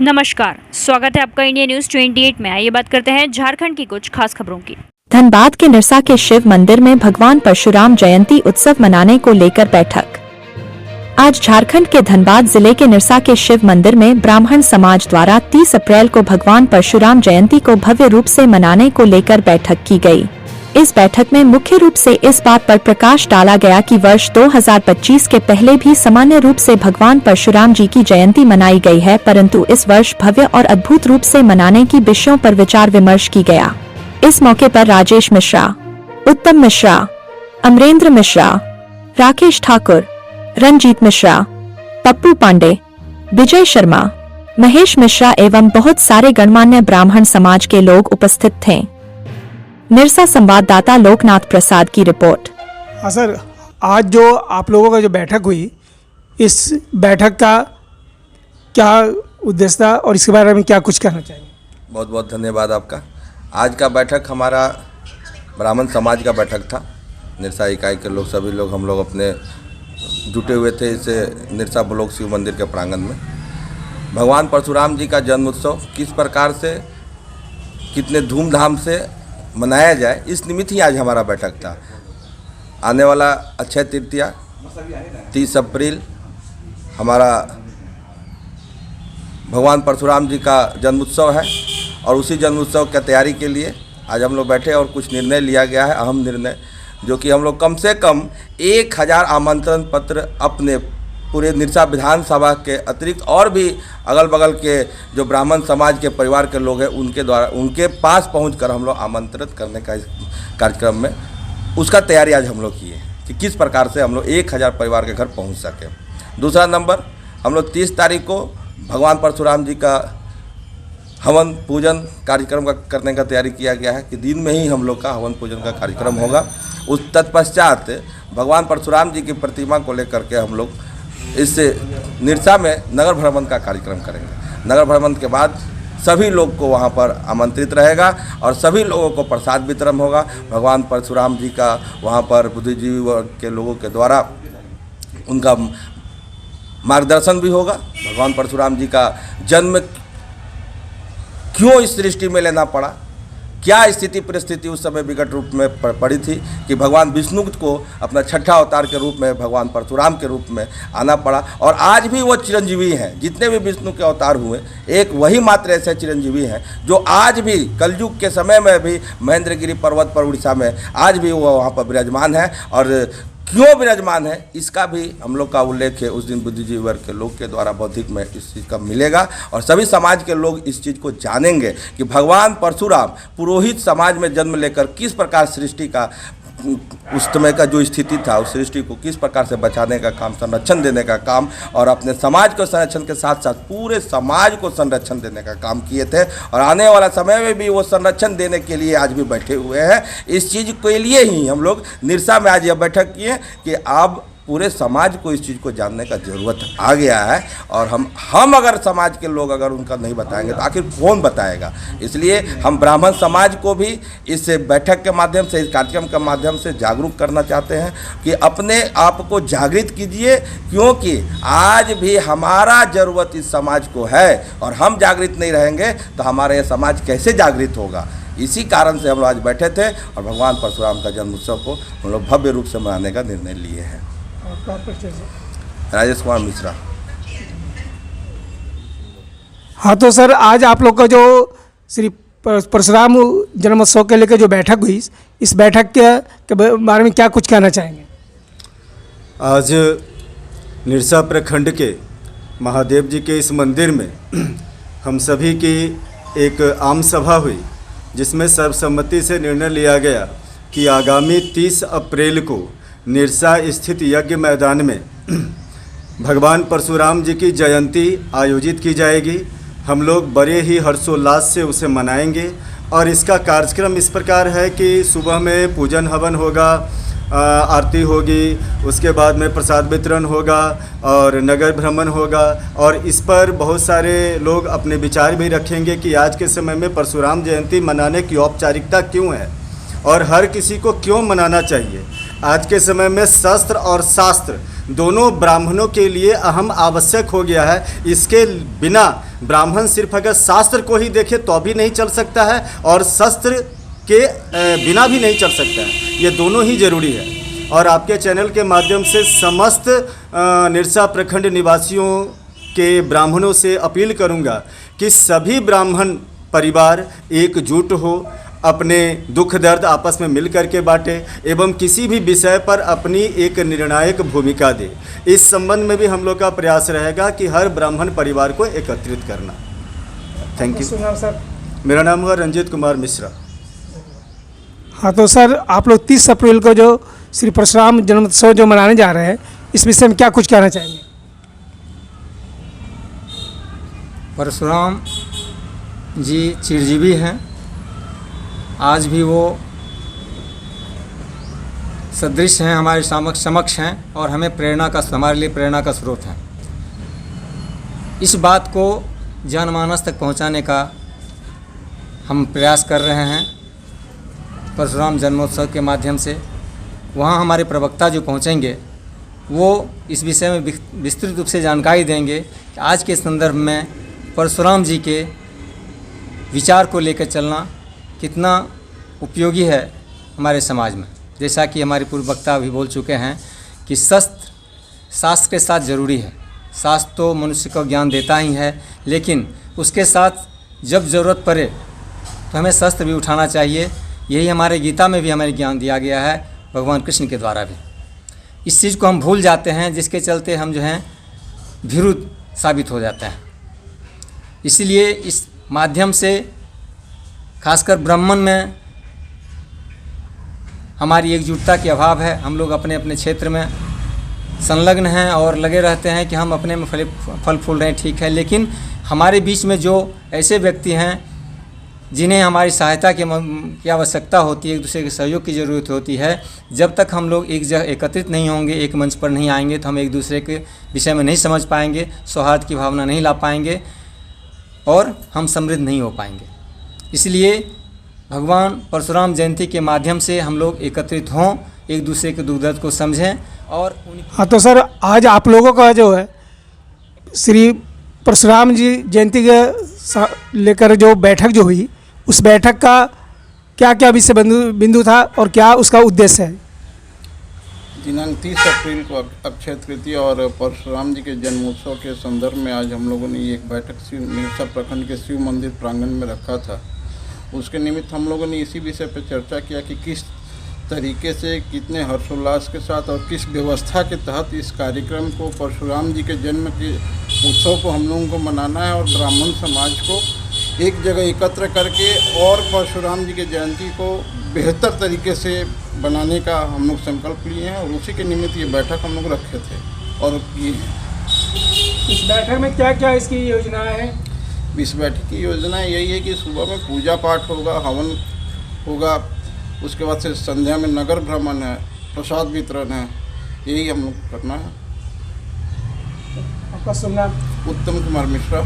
नमस्कार, स्वागत है आपका इंडिया न्यूज 28 में। आइए बात करते हैं झारखंड की कुछ खास खबरों की। धनबाद के निरसा के शिव मंदिर में भगवान परशुराम जयंती उत्सव मनाने को लेकर बैठक। आज झारखंड के धनबाद जिले के निरसा के शिव मंदिर में ब्राह्मण समाज द्वारा 30 अप्रैल को भगवान परशुराम जयंती को भव्य रूप से मनाने को लेकर बैठक की गई। इस बैठक में मुख्य रूप से इस बात पर प्रकाश डाला गया कि वर्ष 2025 के पहले भी सामान्य रूप से भगवान परशुराम जी की जयंती मनाई गई है, परंतु इस वर्ष भव्य और अद्भुत रूप से मनाने की विषयों पर विचार विमर्श की गया। इस मौके पर राजेश मिश्रा, उत्तम मिश्रा, अमरेंद्र मिश्रा, राकेश ठाकुर, रंजीत मिश्रा, पप्पू पांडे, विजय शर्मा, महेश मिश्रा एवं बहुत सारे गणमान्य ब्राह्मण समाज के लोग उपस्थित थे। निरसा संवाददाता लोकनाथ प्रसाद की रिपोर्ट। हाँ सर, आज जो आप लोगों का जो बैठक हुई, इस बैठक का क्या उद्देश्य था और इसके बारे में क्या कुछ कहना चाहिए? बहुत बहुत धन्यवाद आपका। आज का बैठक हमारा ब्राह्मण समाज का बैठक था। निरसा इकाई के लोग सभी लोग हम लोग अपने जुटे हुए थे इस निरसा ब्लॉक शिव मंदिर के प्रांगण में। भगवान परशुराम जी का जन्म उत्सव किस प्रकार से कितने धूमधाम से मनाया जाए, इस निमित्त ही आज हमारा बैठक था। आने वाला अक्षय तृतीया 30 अप्रैल हमारा भगवान परशुराम जी का जन्म उत्सव है और उसी जन्म उत्सव की तैयारी के लिए आज हम लोग बैठे और कुछ निर्णय लिया गया है, अहम निर्णय, जो कि हम लोग कम से कम 1000 आमंत्रण पत्र अपने पूरे निरसा विधानसभा के अतिरिक्त और भी अगल बगल के जो ब्राह्मण समाज के परिवार के लोग हैं उनके द्वारा उनके पास पहुंचकर हम लोग आमंत्रित करने का इस कार्यक्रम में उसका तैयारी आज हम लोग किए कि किस प्रकार से हम लोग 1000 परिवार के घर पहुंच सकें। दूसरा नंबर, हम लोग 30 तारीख को भगवान परशुराम जी का हवन पूजन कार्यक्रम का करने का तैयारी किया गया है कि दिन में ही हम लोग का हवन पूजन का कार्यक्रम होगा। उस तत्पश्चात भगवान परशुराम जी की प्रतिमा को लेकर के हम लोग इससे निरसा में नगर भ्रमण का कार्यक्रम करेंगे। नगर भ्रमण के बाद सभी लोग को वहाँ पर आमंत्रित रहेगा और सभी लोगों को प्रसाद वितरण होगा। भगवान परशुराम जी का वहाँ पर बुद्धिजीवी वर्ग के लोगों के द्वारा उनका मार्गदर्शन भी होगा। भगवान परशुराम जी का जन्म क्यों इस सृष्टि में लेना पड़ा, क्या स्थिति परिस्थिति उस समय विकट रूप में पड़ी थी कि भगवान विष्णु को अपना छठा अवतार के रूप में भगवान परशुराम के रूप में आना पड़ा। और आज भी वो चिरंजीवी हैं, जितने भी विष्णु के अवतार हुए एक वही मात्र ऐसे चिरंजीवी हैं जो आज भी कलयुग के समय में भी महेंद्रगिरी पर्वत पर उड़ीसा में आज भी वो वहाँ पर विराजमान है। और क्यों विराजमान है इसका भी हम लोग का उल्लेख है उस दिन बुद्धिजीवी वर्ग के लोग के द्वारा बौद्धिक में इस चीज़ का मिलेगा और सभी समाज के लोग इस चीज़ को जानेंगे कि भगवान परशुराम पुरोहित समाज में जन्म लेकर किस प्रकार सृष्टि का उस समय का जो स्थिति था उस सृष्टि को किस प्रकार से बचाने का काम, संरक्षण देने का काम और अपने समाज को संरक्षण के साथ साथ पूरे समाज को संरक्षण देने का काम किए थे। और आने वाला समय में भी वो संरक्षण देने के लिए आज भी बैठे हुए हैं। इस चीज़ के लिए ही हम लोग निरसा में आज यह बैठक किए कि अब पूरे समाज को इस चीज़ को जानने का ज़रूरत आ गया है और हम अगर समाज के लोग अगर उनका नहीं बताएंगे तो आखिर कौन बताएगा। इसलिए हम ब्राह्मण समाज को भी इस बैठक के माध्यम से, इस कार्यक्रम के माध्यम से जागरूक करना चाहते हैं कि अपने आप को जागृत कीजिए, क्योंकि आज भी हमारा ज़रूरत इस समाज को है और हम जागृत नहीं रहेंगे तो हमारा यह समाज कैसे जागृत होगा। इसी कारण से हम लोग आज बैठे थे और भगवान परशुराम का जन्म उत्सव को हम लोग भव्य रूप से मनाने का निर्णय लिए हैं। राजेश कुमार मिश्रा। हाँ तो सर, आज आप लोग का जो श्री परशुराम जन्मोत्सव के लेकर जो बैठक हुई, इस बैठक के बारे में क्या कुछ कहना चाहेंगे? आज निरसा प्रखंड के महादेव जी के इस मंदिर में हम सभी की एक आम सभा हुई, जिसमें सर्वसम्मति से निर्णय लिया गया कि आगामी 30 अप्रैल को निरसा स्थित यज्ञ मैदान में भगवान परशुराम जी की जयंती आयोजित की जाएगी। हम लोग बड़े ही हर्षोल्लास से उसे मनाएंगे और इसका कार्यक्रम इस प्रकार है कि सुबह में पूजन हवन होगा, आरती होगी, उसके बाद में प्रसाद वितरण होगा और नगर भ्रमण होगा। और इस पर बहुत सारे लोग अपने विचार भी रखेंगे कि आज के समय में परशुराम जयंती मनाने की औपचारिकता क्यों है और हर किसी को क्यों मनाना चाहिए। आज के समय में शस्त्र और शास्त्र दोनों ब्राह्मणों के लिए अहम आवश्यक हो गया है। इसके बिना ब्राह्मण सिर्फ अगर शास्त्र को ही देखे तो भी नहीं चल सकता है और शस्त्र के बिना भी नहीं चल सकता है। ये दोनों ही जरूरी है। और आपके चैनल के माध्यम से समस्त निरसा प्रखंड निवासियों के ब्राह्मणों से अपील करूंगा कि सभी ब्राह्मण परिवार एकजुट हो, अपने दुख दर्द आपस में मिल करके बांटे एवं किसी भी विषय पर अपनी एक निर्णायक भूमिका दे। इस संबंध में भी हम लोग का प्रयास रहेगा कि हर ब्राह्मण परिवार को एकत्रित करना। Thank you sir. मेरा नाम हुआ रंजीत कुमार मिश्रा। हाँ तो सर, आप लोग 30 अप्रैल को जो श्री परशुराम जन्मोत्सव जो मनाने जा रहे हैं, इस विषय में क्या कुछ कहना चाहेंगे? परशुराम जी चिरजीवी हैं। आज भी वो सदृश हैं, हमारे समक्ष हैं और हमें हमारे लिए प्रेरणा का स्रोत हैं। इस बात को जनमानस तक पहुंचाने का हम प्रयास कर रहे हैं परशुराम जन्मोत्सव के माध्यम से। वहाँ हमारे प्रवक्ता जो पहुँचेंगे वो इस विषय में विस्तृत रूप से जानकारी देंगे कि आज के संदर्भ में परशुराम जी के विचार को लेकर चलना कितना उपयोगी है हमारे समाज में। जैसा कि हमारे पूर्व वक्ता भी बोल चुके हैं कि शास्त्र के साथ ज़रूरी है। शास्त्र तो मनुष्य को ज्ञान देता ही है, लेकिन उसके साथ जब ज़रूरत पड़े तो हमें शस्त्र भी उठाना चाहिए। यही हमारे गीता में भी हमें ज्ञान दिया गया है, भगवान कृष्ण के द्वारा भी। इस चीज़ को हम भूल जाते हैं, जिसके चलते हम जो हैं भीरु साबित हो जाते हैं। इसलिए इस माध्यम से खासकर ब्राह्मण में हमारी एकजुटता के अभाव है। हम लोग अपने अपने क्षेत्र में संलग्न हैं और लगे रहते हैं कि हम अपने में फल फूल रहे हैं, ठीक है, लेकिन हमारे बीच में जो ऐसे व्यक्ति हैं जिन्हें हमारी सहायता की आवश्यकता होती है, एक दूसरे के सहयोग की ज़रूरत होती है, जब तक हम लोग एक जगह एकत्रित नहीं होंगे, एक मंच पर नहीं आएंगे, तो हम एक दूसरे के विषय में नहीं समझ पाएंगे, सौहार्द की भावना नहीं ला पाएंगे और हम समृद्ध नहीं हो पाएंगे। इसलिए भगवान परशुराम जयंती के माध्यम से हम लोग एकत्रित हों, एक दूसरे के दुख दर्द को समझें और हाँ तो सर, आज आप लोगों का जो है श्री परशुराम जी जयंती के लेकर जो बैठक जो हुई, उस बैठक का क्या क्या विषय बिंदु था और क्या उसका उद्देश्य है? दिनांक 30 अप्रैल को अक्षय तृतीया और परशुराम जी के जन्मोत्सव के संदर्भ में आज हम लोगों ने एक बैठक निरसा प्रखंड के शिव मंदिर प्रांगण में रखा था। उसके निमित्त हम लोगों ने इसी विषय पर चर्चा किया कि किस तरीके से, कितने हर्षोल्लास के साथ और किस व्यवस्था के तहत इस कार्यक्रम को, परशुराम जी के जन्म के उत्सव को हम लोगों को मनाना है और ब्राह्मण समाज को एक जगह एकत्र करके और परशुराम जी के जयंती को बेहतर तरीके से बनाने का हम लोग संकल्प लिए हैं और उसी के निमित्त ये बैठक हम लोग रखे थे और किए हैं। इस बैठक में क्या क्या इसकी योजनाएं हैं? इस बैठक की योजना यही है कि सुबह में पूजा पाठ होगा, हवन होगा, उसके बाद से संध्या में नगर भ्रमण है, प्रसाद वितरण है, यही हम लोग करना है। आपका शुभ नाम? उत्तम कुमार मिश्रा।